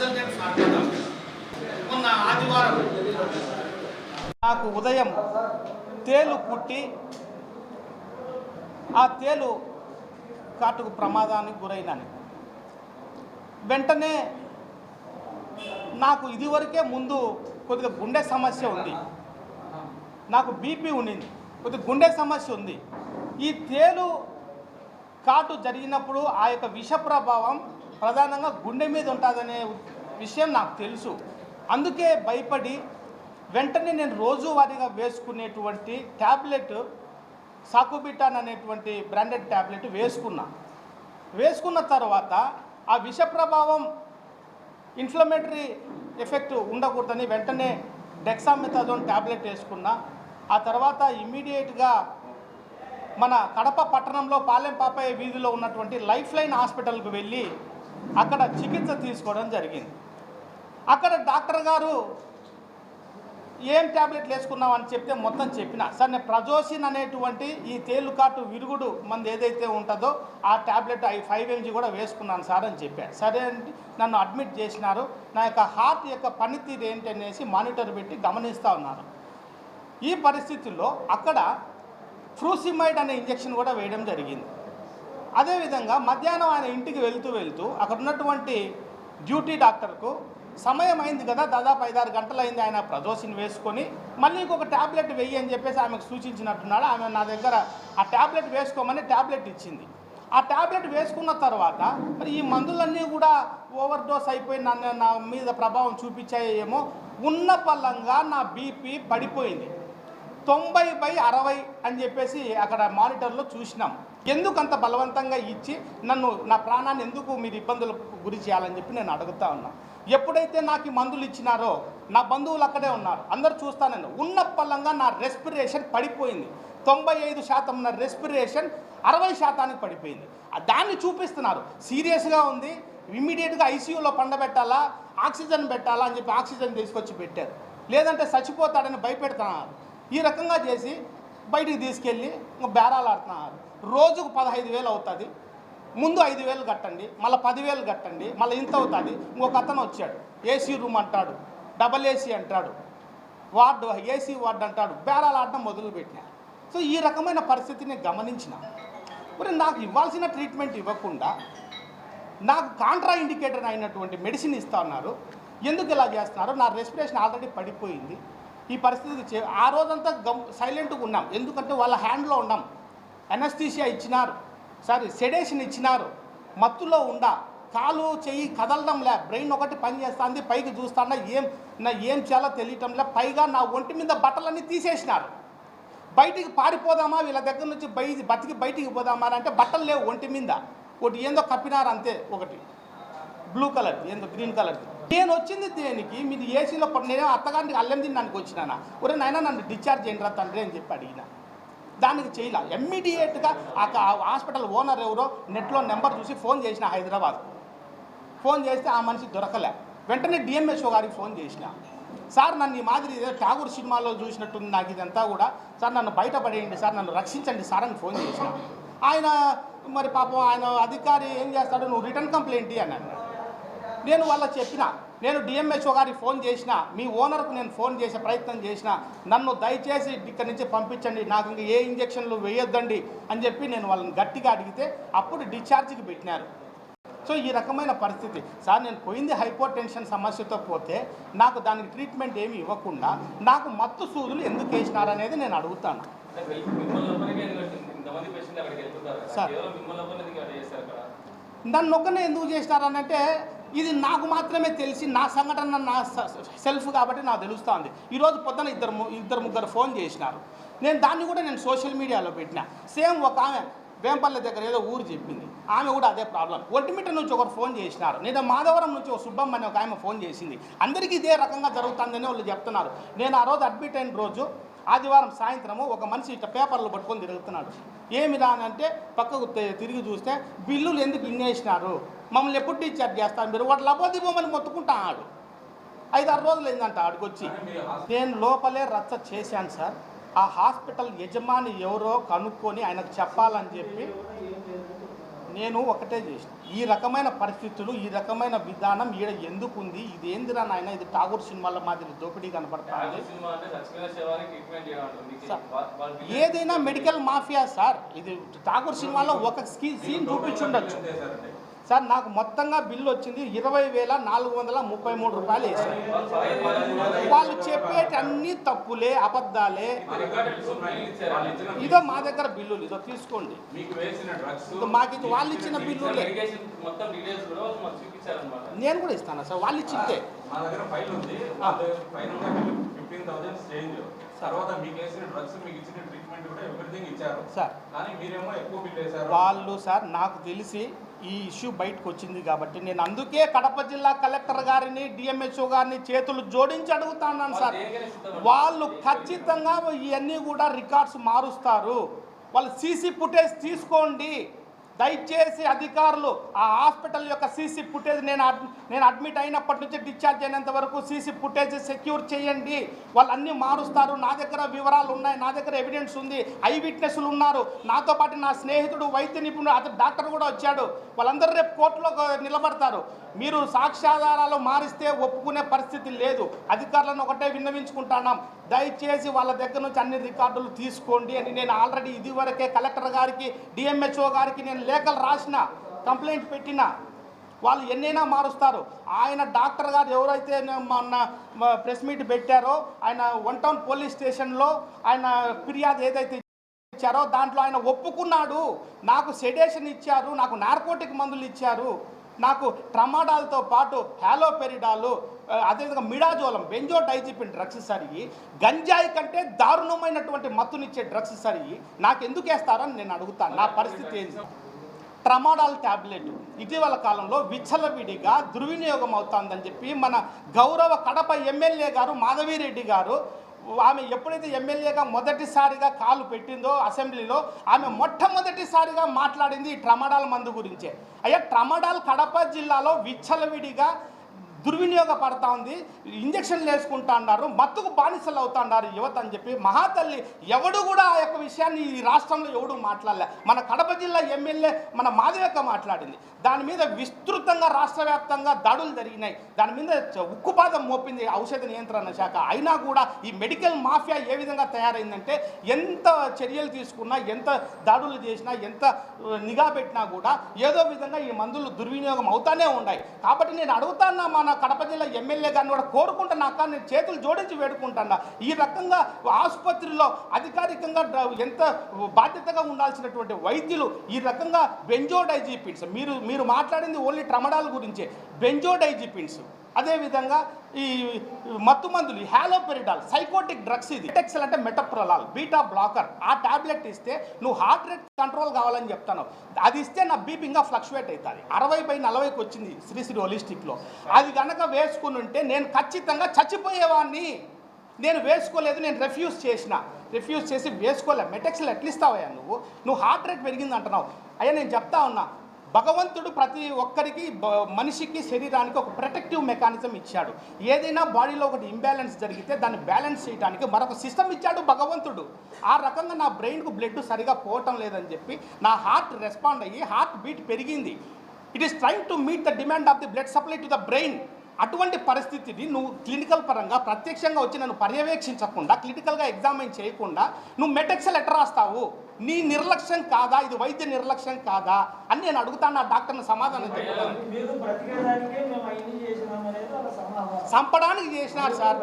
Consultant pharma మొన్న ఆదివారం నాకు ఉదయం తేలు పుట్టి ఆ తేలు కాటుకు ప్రమాదానికి గురైనని వెంటనే నాకు ఇదివరకే ముందు కొద్దిగా గుండె సమస్య ఉంది, నాకు బీపీ ఉండింది, కొద్దిగా గుండె సమస్య ఉంది. ఈ తేలు కాటు జరిగినప్పుడు ఆ యొక్క విష ప్రభావం ప్రధానంగా గుండె మీద ఉంటుందనే విషయం నాకు తెలుసు. అందుకే భయపడి వెంటనే నేను రోజువారీగా వేసుకునేటువంటి ట్యాబ్లెట్ సాకుబిటాన్ అనేటువంటి బ్రాండెడ్ ట్యాబ్లెట్ వేసుకున్న తర్వాత ఆ విష ప్రభావం ఇన్ఫ్లమేటరీ ఎఫెక్ట్ ఉండకూడదని వెంటనే డెక్సామెథాజోన్ ట్యాబ్లెట్ వేసుకున్నా. ఆ తర్వాత ఇమ్మీడియట్గా మన కడప పట్టణంలో పాలెం పాపయ్య వీధిలో ఉన్నటువంటి లైఫ్ లైన్ హాస్పిటల్కి వెళ్ళి అక్కడ చికిత్స తీసుకోవడం జరిగింది. అక్కడ డాక్టర్ గారు ఏం ట్యాబ్లెట్లు వేసుకున్నావు అని చెప్తే మొత్తం చెప్పిన. సార్ నేను ప్రజోసిన్ అనేటువంటి ఈ తేలుకాటు విరుగుడు మంది ఏదైతే ఉంటుందో ఆ ట్యాబ్లెట్ 5 mg కూడా వేసుకున్నాను సార్ అని చెప్పాను. సరే అంటే నన్ను అడ్మిట్ చేసినారు. నా యొక్క హార్ట్ యొక్క పనితీరు ఏంటనేసి మానిటర్ పెట్టి గమనిస్తూ ఉన్నారు. ఈ పరిస్థితుల్లో అక్కడ ఫ్రూసిమైడ్ అనే ఇంజెక్షన్ కూడా వేయడం జరిగింది. అదేవిధంగా మధ్యాహ్నం ఆయన ఇంటికి వెళ్తూ అక్కడ ఉన్నటువంటి డ్యూటీ డాక్టర్కు సమయం అయింది కదా, దాదాపు 5-6 గంటలు అయింది, ఆయన ప్రజోసిన్ వేసుకొని మళ్ళీ ఇంకొక ట్యాబ్లెట్ వెయ్యి అని చెప్పేసి ఆమెకు సూచించినట్టున్నాడు. ఆమె నా దగ్గర ఆ ట్యాబ్లెట్ వేసుకోమని ట్యాబ్లెట్ ఇచ్చింది. ఆ ట్యాబ్లెట్ వేసుకున్న తర్వాత మరి ఈ మందులన్నీ కూడా ఓవర్ డోస్ అయిపోయి నా మీద ప్రభావం చూపించాయేమో, ఉన్న పల్లంగా నా బీపీ పడిపోయింది. 90/60 అని చెప్పేసి అక్కడ మానిటర్లో చూసినాం. ఎందుకు అంత బలవంతంగా ఇచ్చి నా ప్రాణాన్ని ఎందుకు మీరు ఇబ్బందులకు గురి చేయాలని చెప్పి నేను అడుగుతా ఉన్నా. ఎప్పుడైతే నాకు ఈ మందులు ఇచ్చినారో నా బంధువులు అక్కడే ఉన్నారు, అందరూ చూస్తానండి, ఉన్న పల్లంగా నా రెస్పిరేషన్ పడిపోయింది. 95% ఉన్న రెస్పిరేషన్ 60% పడిపోయింది. దాన్ని చూపిస్తున్నారు. సీరియస్గా ఉంది, ఇమ్మీడియట్గా ఐసీయూలో పండబెట్టాలా, ఆక్సిజన్ పెట్టాలా అని చెప్పి ఆక్సిజన్ తీసుకొచ్చి పెట్టారు. లేదంటే చచ్చిపోతాడని భయపెడుతున్నారు. ఈ రకంగా చేసి బయటికి తీసుకెళ్ళి బేరాలు ఆడుతున్నారు. రోజుకు 15,000 అవుతుంది, ముందు 5,000 కట్టండి, మళ్ళీ 10,000 కట్టండి, మళ్ళీ ఇంత అవుతుంది. ఇంకొక అతను వచ్చాడు, ఏసీ రూమ్ అంటాడు, డబల్ ఏసీ అంటాడు, వార్డు ఏసీ వార్డు అంటాడు, బేరాలు ఆడడం మొదలుపెట్టినారు. సో ఈ రకమైన పరిస్థితిని గమనించిన. మరి నాకు ఇవ్వాల్సిన ట్రీట్మెంట్ ఇవ్వకుండా నాకు కాంట్రా ఇండికేటర్ అయినటువంటి మెడిసిన్ ఇస్తా ఉన్నారు. ఎందుకు ఇలా చేస్తున్నారు? నా రెస్పిరేషన్ ఆల్రెడీ పడిపోయింది. ఈ పరిస్థితికి ఆ రోజంతా సైలెంట్గా ఉన్నాం, ఎందుకంటే వాళ్ళ హ్యాండ్లో ఉన్నాం. ఎనస్థీషియా ఇచ్చినారు, సెడేషన్ ఇచ్చినారు, మత్తులో కాలు చెయ్యి కదలడంలే, బ్రెయిన్ ఒకటి పని చేస్తుంది, పైకి చూస్తాడా ఏం చేయాలో తెలియటంలే. పైగా నా ఒంటి మీద బట్టలన్నీ తీసేసినారు. బయటికి పారిపోదామా, వీళ్ళ దగ్గర నుంచి బతికి పోదామా అంటే బట్టలు లేవు ఒంటి మీద. ఒకటి ఏందో కప్పినారు అంతే, ఒకటి బ్లూ కలర్ ఏందో గ్రీన్ కలర్. నేను వచ్చింది దేనికి? మీరు ఏసీలో నేను అత్తగారికి అల్లెం తినడానికి వచ్చినానా? ఒరే నాయన నన్ను డిశ్చార్జ్ చేయండి రా తండ్రి అని చెప్పి అడిగిన. దానికి చేయలే. ఇమ్మీడియట్గా ఆ హాస్పిటల్ ఓనర్ ఎవరో నెట్లో నెంబర్ చూసి ఫోన్ చేసిన, హైదరాబాద్ ఫోన్ చేస్తే ఆ మనిషి దొరకలే. వెంటనే డిఎంహెచ్ఓ గారికి ఫోన్ చేసిన. సార్ నన్ను ఈ మాదిరి ఠాగూర్ సినిమాలో చూసినట్టుంది నాకు ఇదంతా కూడా, సార్ నన్ను బయటపడేయండి సార్, నన్ను రక్షించండి సార్ అని ఫోన్ చేసిన. ఆయన మరి పాపం ఆయన అధికారి ఏం చేస్తాడు, నువ్వు రిటర్న్ కంప్లైంట్ అని అన్నాడు. నేను వాళ్ళకి చెప్పిన, నేను డిఎంహెచ్ఓ గారికి ఫోన్ చేసిన, మీ ఓనర్కు నేను ఫోన్ చేసే ప్రయత్నం చేసిన, నన్ను దయచేసి ఇక్కడి నుంచి పంపించండి, నాకు ఇంకా ఏ ఇంజక్షన్లు వేయొద్దండి అని చెప్పి నేను వాళ్ళని గట్టిగా అడిగితే అప్పుడు డిశ్చార్జ్కి పెట్టినారు. సో ఈ రకమైన పరిస్థితి. సార్ నేను పోయింది హైపర్ టెన్షన్ సమస్యతో పోతే నాకు దానికి ట్రీట్మెంట్ ఏమి ఇవ్వకుండా నాకు మత్తు సూదులు ఎందుకు వేసినారనేది నేను అడుగుతాను. సార్ నన్ను ఒక్కనే ఎందుకు చేసినారనంటే ఇది నాకు మాత్రమే తెలిసి నా సంఘటన నా సెల్ఫ్ కాబట్టి నాకు తెలుస్తుంది. ఈరోజు పొద్దున ఇద్దరు ముగ్గురు ఫోన్ చేసినారు. నేను దాన్ని కూడా సోషల్ మీడియాలో పెట్టిన. సేమ్ ఒక ఆమె వేంపల్లి దగ్గర ఏదో ఊరు చెప్పింది, ఆమె కూడా అదే ప్రాబ్లం. ఒంటిమిట్ట నుంచి ఒకరు ఫోన్ చేసినారు, నేను మాధవరం నుంచి ఒక సుబ్బమ్మ అని ఒక ఆమె ఫోన్ చేసింది. అందరికీ ఇదే రకంగా జరుగుతుందని వాళ్ళు చెప్తున్నారు. నేను ఆ రోజు అడ్మిట్ అయిన రోజు ఆదివారం సాయంత్రము ఒక మనిషి ఇట్లా పేపర్లు పట్టుకొని తిరుగుతున్నాడు. ఏమి రానంటే పక్కకు తిరిగి చూస్తే బిల్లులు ఎందుకు ఇన్నేసినారు, మమ్మల్ని ఎప్పుడు డిశ్చార్జ్ చేస్తారు మీరు, వాటి లబోదిబోమని మొత్తుకుంటా ఆడు. 5-6 రోజులు అయిందంట ఆడికొచ్చి. నేను లోపలే రచ్చ చేశాను సార్. ఆ హాస్పిటల్ యజమాని ఎవరో కనుక్కొని ఆయనకు చెప్పాలని చెప్పి నేను ఒకటే చేసిన, ఈ రకమైన పరిస్థితులు, ఈ రకమైన విధానం ఈడ ఎందుకుంది, ఇది ఏందిరా నాయన, ఇది టాగూర్ సినిమాలో మాదిరి దోపిడీ కనపడుతుంది. ఏదైనా మెడికల్ మాఫియా సార్, ఇది టాగూర్ సినిమాలో ఒక సీన్ చూపించుండొచ్చు సార్. నాకు మొత్తంగా బిల్లు వచ్చింది 20,433 రూపాయలు వేసారు. వాళ్ళు చెప్పేటి అన్ని తప్పులే, అబద్ధాలే. ఇదో మా దగ్గర బిల్లులు, ఇదో తీసుకోండి. మాకు ఇది వాళ్ళు ఇచ్చిన బిల్లులే. నేను కూడా ఇస్తాను సార్, వాళ్ళు ఇచ్చితే. వాళ్ళు సార్ నాకు తెలిసి ఈ ఇష్యూ బయటకు వచ్చింది కాబట్టి నేను అందుకే కడప జిల్లా కలెక్టర్ గారిని, డిఎంహెచ్ఓ గారిని చేతులు జోడించి అడుగుతున్నాను సార్. వాళ్ళు ఖచ్చితంగా ఇవన్నీ కూడా రికార్డ్స్ మారుస్తారు. వాళ్ళు సీసీ ఫుటేజ్ తీసుకోండి దయచేసి అధికారులు. ఆ హాస్పిటల్ యొక్క సీసీ ఫుటేజ్ నేను అడ్మిట్ అయినప్పటి నుంచి డిశ్చార్జ్ అయినంత వరకు సీసీ ఫుటేజ్ సెక్యూర్ చేయండి. వాళ్ళు అన్నీ మారుస్తారు. నా దగ్గర వివరాలు ఉన్నాయి, నా దగ్గర ఎవిడెన్స్ ఉంది, ఐ విట్నెస్లు ఉన్నారు. నాతో పాటు నా స్నేహితుడు వైద్య నిపుణుడు, అతను డాక్టర్ కూడా వచ్చాడు. వాళ్ళందరూ రేపు కోర్టులో నిలబడతారు. మీరు సాక్ష్యాధారాలు మారిస్తే ఒప్పుకునే పరిస్థితి లేదు. అధికారులను ఒకటే విన్నవించుకుంటున్నాం, దయచేసి వాళ్ళ దగ్గర నుంచి అన్ని రికార్డులు తీసుకోండి అని నేను ఆల్రెడీ ఇదివరకే కలెక్టర్ గారికి, డిఎంహెచ్ఓ గారికి నేను లేఖలు రాసిన, కంప్లైంట్ పెట్టిన. వాళ్ళు ఎన్నైనా మారుస్తారు. ఆయన డాక్టర్ గారు ఎవరైతే మొన్న ప్రెస్ మీట్ పెట్టారో, ఆయన వన్ టౌన్ పోలీస్ స్టేషన్లో ఆయన ఫిర్యాదు ఏదైతే ఇచ్చారో దాంట్లో ఆయన ఒప్పుకున్నాడు. నాకు సెడేషన్ ఇచ్చారు, నాకు నార్కోటిక్ మందులు ఇచ్చారు, నాకు ట్రమాడాల్తో పాటు హ్యాలోపెరిడాలు, అదేవిధంగా మిడాజోలం, బెంజోడైజిపిన్ డ్రగ్స్ సరిగి, గంజాయి కంటే దారుణమైనటువంటి మత్తునిచ్చే డ్రగ్స్ సరిగి నాకు ఎందుకు వేస్తారని నేను అడుగుతాను. నా పరిస్థితి ఏంటి? ట్రమాడాల్ ట్యాబ్లెట్ ఇటీవల కాలంలో విచ్చలవిడిగా దుర్వినియోగం అవుతుందని చెప్పి మన గౌరవ కడప ఎమ్మెల్యే గారు మాధవిరెడ్డి గారు, ఆమె ఎప్పుడైతే ఎమ్మెల్యేగా మొదటిసారిగా కాలు పెట్టిందో అసెంబ్లీలో, ఆమె మొట్టమొదటిసారిగా మాట్లాడింది ఈ ట్రమాడాల్ మందు గురించే. అయ్యా, ట్రమాడాల్ కడప జిల్లాలో విచ్చలవిడిగా దుర్వినియోగపడతా ఉంది, ఇంజక్షన్లు వేసుకుంటా అన్నారు, మత్తుకు బానిసలు అవుతా అన్నారు యువత అని చెప్పి మహాతల్లి ఎవడు కూడా ఆ యొక్క విషయాన్ని ఈ రాష్ట్రంలో ఎవడు మాట్లాడలే. మన కడప జిల్లా ఎమ్మెల్యే మన మాధవక్క మాట్లాడింది. దాని మీద విస్తృతంగా రాష్ట్ర వ్యాప్తంగా దాడులు జరిగినాయి. దాని మీద ఉక్కుపాదం మోపింది ఔషధ నియంత్రణ శాఖ. అయినా కూడా ఈ మెడికల్ మాఫియా ఏ విధంగా తయారైందంటే, ఎంత చర్యలు తీసుకున్నా, ఎంత దాడులు చేసినా, ఎంత నిఘా పెట్టినా కూడా ఏదో విధంగా ఈ మందులు దుర్వినియోగం అవుతానే ఉన్నాయి. కాబట్టి నేను అడుగుతాన్నా మన కడప జిల్లా ఎమ్మెల్యే గారిని కూడా కోరుకుంటున్నాక, నేను చేతులు జోడించి వేడుకుంటున్నా. ఈ రకంగా ఆసుపత్రిలో అధికారికంగా ఎంత బాధ్యతగా ఉండాల్సినటువంటి వైద్యులు ఈ రకంగా బెంజోడైజిపిన్స్, మీరు మాట్లాడింది ఓన్లీ ట్రమడాల్ గురించే, బెంజోడైజిపిన్స్, అదేవిధంగా ఈ మత్తు మందులు, హ్యాలోపెరిడాల్, సైకోటిక్ డ్రగ్స్, ఇది మెటెక్సెల్ అంటే మెటప్రొలాల్, బీటా బ్లాకర్, ఆ టాబ్లెట్ ఇస్తే నువ్వు హార్ట్ రేట్ కంట్రోల్ కావాలని చెప్తాను. అది ఇస్తే నా బీపీ ఇంకా ఫ్లక్చువేట్ అవుతుంది. 60/40కి వచ్చింది శ్రీశ్రీ హోలిస్టిక్లో. అది కనుక వేసుకుని ఉంటే నేను ఖచ్చితంగా చచ్చిపోయేవాడిని. నేను వేసుకోలేదు, నేను రిఫ్యూజ్ చేసి వేసుకోలే. మెటెక్సెల్ ఎట్లా ఇస్తావయ్యా నువ్వు హార్ట్ రేట్ పెరిగింది అంటున్నావు. అయ్యా, నేను చెప్తా ఉన్నా, భగవంతుడు ప్రతి ఒక్కరికి, మనిషికి, శరీరానికి ఒక ప్రొటెక్టివ్ మెకానిజం ఇచ్చాడు. ఏదైనా బాడీలో ఒకటి ఇంబ్యాలెన్స్ జరిగితే దాన్ని బ్యాలెన్స్ చేయడానికి మరొక సిస్టమ్ ఇచ్చాడు భగవంతుడు. ఆ రకంగా నా బ్రెయిన్కు బ్లడ్ సరిగా పోవటం లేదని చెప్పి నా హార్ట్ రెస్పాండ్ అయ్యి హార్ట్ బీట్ పెరిగింది. It is trying to meet the demand of the blood supply to the brain. అటువంటి పరిస్థితిని నువ్వు క్లినికల్ పరంగా ప్రత్యక్షంగా వచ్చి నన్ను పర్యవేక్షించకుండా, క్లినికల్గా ఎగ్జామిన్ చేయకుండా నువ్వు మెటెక్సెల్ ఎట్లా రాస్తావు? నీ నిర్లక్ష్యం కాదా? ఇది వైద్య నిర్లక్ష్యం కాదా అని నేను అడుగుతాను. నా డాక్టర్ని సమాధానం చెప్పాను. చంపడానికి చేసినారు సార్.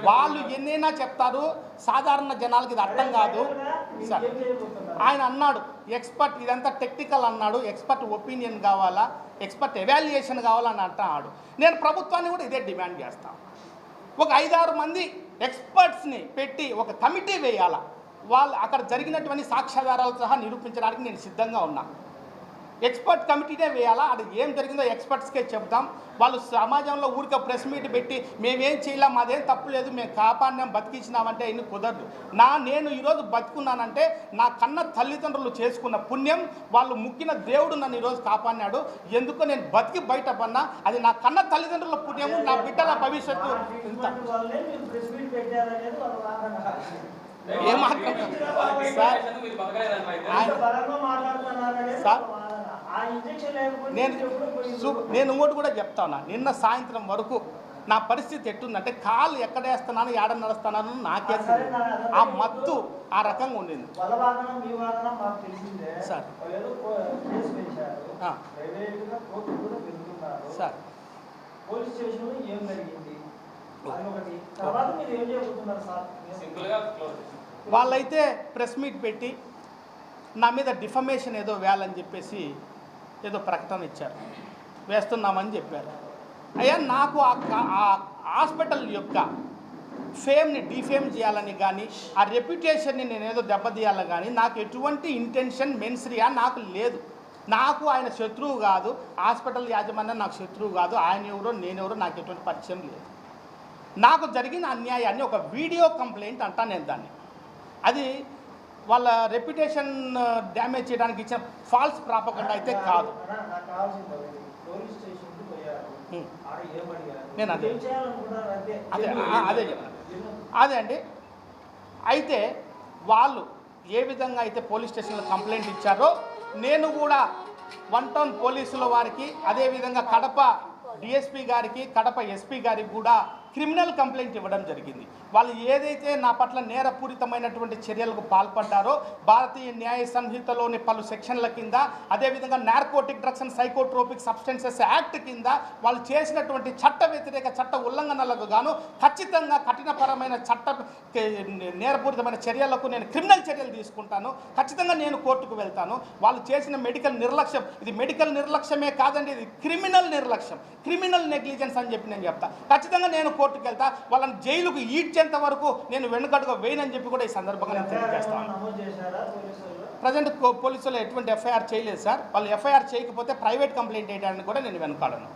వాళ్ళు ఎన్నైనా చెప్తారు, సాధారణ జనాలకి ఇది అర్థం కాదు సార్. ఆయన అన్నాడు ఎక్స్పర్ట్, ఇదంతా టెక్నికల్ అన్నాడు, ఎక్స్పర్ట్ ఒపీనియన్ కావాలా, ఎక్స్పర్ట్ ఎవాల్యుయేషన్ కావాలని అంటున్నాడు. నేను ప్రభుత్వాన్ని కూడా ఇదే డిమాండ్ చేస్తాను. ఒక 5-6 మంది ఎక్స్పర్ట్స్ని పెట్టి ఒక కమిటీ వేయాలా. వాళ్ళు అక్కడ జరిగినటువంటి సాక్ష్యాధారాలు సహా నిరూపించడానికి నేను సిద్ధంగా ఉన్నా. ఎక్స్పర్ట్ కమిటీనే వేయాలా. అది ఏం జరిగిందో ఎక్స్పర్ట్స్కే చెప్తాం. వాళ్ళు సమాజంలో ఊరికే ప్రెస్ మీట్ పెట్టి మేమేం చేయలేం, మాదేం తప్పులేదు, మేము కాపాడినాం, బతికించినామంటే ఇన్ని కుదరదు. నేను ఈరోజు బతుకున్నానంటే నా కన్న తల్లిదండ్రులు చేసుకున్న పుణ్యం, వాళ్ళు ముక్కిన దేవుడు నన్ను ఈరోజు కాపాడినాడు. ఎందుకో నేను బతికి బయటపడినా అది నా కన్న తల్లిదండ్రుల పుణ్యము, నా బిడ్డల భవిష్యత్తు. ఇంత ఏం మాట్లాడతారు సార్? సార్ నేను ఇంకోటి కూడా చెప్తా ఉన్నా, నిన్న సాయంత్రం వరకు నా పరిస్థితి ఎట్టుందంటే కాలు ఎక్కడ వేస్తున్నాను ఏడ నడుస్తున్నాను నాకే ఆ మత్తు ఆ రకంగా ఉండింది సార్. సార్ పోలీస్ స్టేషన్లో ఏం జరిగింది అదొకటి. తర్వాత మీరు ఏం చేయబోతున్నారు సార్? సింపుల్గా వాళ్ళైతే ప్రెస్ మీట్ పెట్టి నా మీద డిఫమేషన్ ఏదో వేయాలని చెప్పేసి ఏదో ప్రకటన ఇచ్చారు, వేస్తున్నామని చెప్పారు. అయ్యా నాకు ఆ హాస్పిటల్ యొక్క ఫేమ్ని డిఫేమ్ చేయాలని కానీ ఆ రెప్యుటేషన్ని నేను ఏదో దెబ్బతీయాలని కానీ నాకు ఎటువంటి ఇంటెన్షన్ మెన్స్రియా నాకు లేదు. నాకు ఆయన శత్రువు కాదు, హాస్పిటల్ యాజమాన్యం నాకు శత్రువు కాదు, ఆయన ఎవరో నేనెవరో నాకు ఎటువంటి పరిచయం లేదు. నాకు జరిగిన అన్యాయాన్ని ఒక వీడియో కంప్లైంట్ అంటా నేను దాన్ని. అది వాళ్ళ రెప్యుటేషన్ డ్యామేజ్ చేయడానికి ఇచ్చిన ఫాల్స్ ప్రాపగండా అయితే కాదు. నేను అదే అదే అదే చెప్పాను అదే అండి. అయితే వాళ్ళు ఏ విధంగా అయితే పోలీస్ స్టేషన్లో కంప్లైంట్ ఇచ్చారో నేను కూడా 1 టౌన్ పోలీసుల వారికి, అదేవిధంగా కడప డిఎస్పీ గారికి, కడప ఎస్పీ గారికి కూడా క్రిమినల్ కంప్లైంట్ ఇవ్వడం జరిగింది. వాళ్ళు ఏదైతే నా పట్ల నేరపూరితమైనటువంటి చర్యలకు పాల్పడ్డారో భారతీయ న్యాయ సంహితలోని పలు సెక్షన్ల కింద, అదేవిధంగా narcotic drugs and psychotropic substances act కింద వాళ్ళు చేసినటువంటి చట్ట వ్యతిరేక చట్ట ఉల్లంఘనలకు గాను ఖచ్చితంగా కఠినపరమైన చట్ట నేరపూరితమైన చర్యలకు నేను క్రిమినల్ చర్యలు తీసుకుంటాను. ఖచ్చితంగా నేను కోర్టుకు వెళ్తాను. వాళ్ళు చేసిన మెడికల్ నిర్లక్ష్యం, ఇది మెడికల్ నిర్లక్ష్యమే కాదండి, ఇది క్రిమినల్ నిర్లక్ష్యం, క్రిమినల్ నెగ్లిజెన్స్ అని చెప్పి నేను చెప్తా. ఖచ్చితంగా నేను కోర్టుకు వెళ్తా. వాళ్ళని జైలుకు ఈడ్చేంత వరకు నేను వెనుకడుగా వేయనని చెప్పి కూడా ఈ సందర్భంగా నేను తెలియజేస్తాను. ప్రజెంట్ పోలీసులు ఎటువంటి ఎఫ్ఐఆర్ చేయలేదు సార్. వాళ్ళు ఎఫ్ఐఆర్ చేయకపోతే ప్రైవేట్ కంప్లైంట్ వేయడానికి కూడా నేను వెనుకాడను.